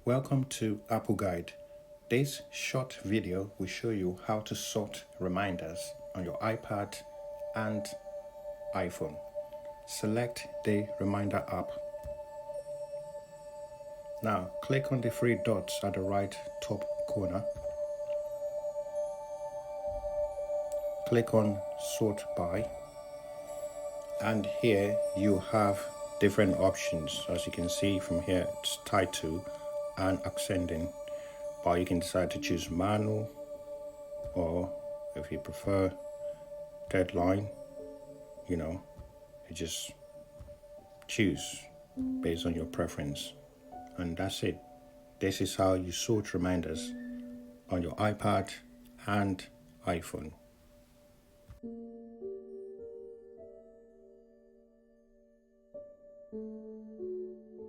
Welcome to appleguide. This short video will show you how to sort reminders on your iPad and iPhone. Select the reminder app. Now click on the three dots at the right top corner. Click on sort by, and here you have different options. As you can see from here, it's title and ascending, but you can decide to choose manual, or if you prefer deadline, you just choose based on your preference, and that's it. This is how you sort reminders on your iPad and iPhone.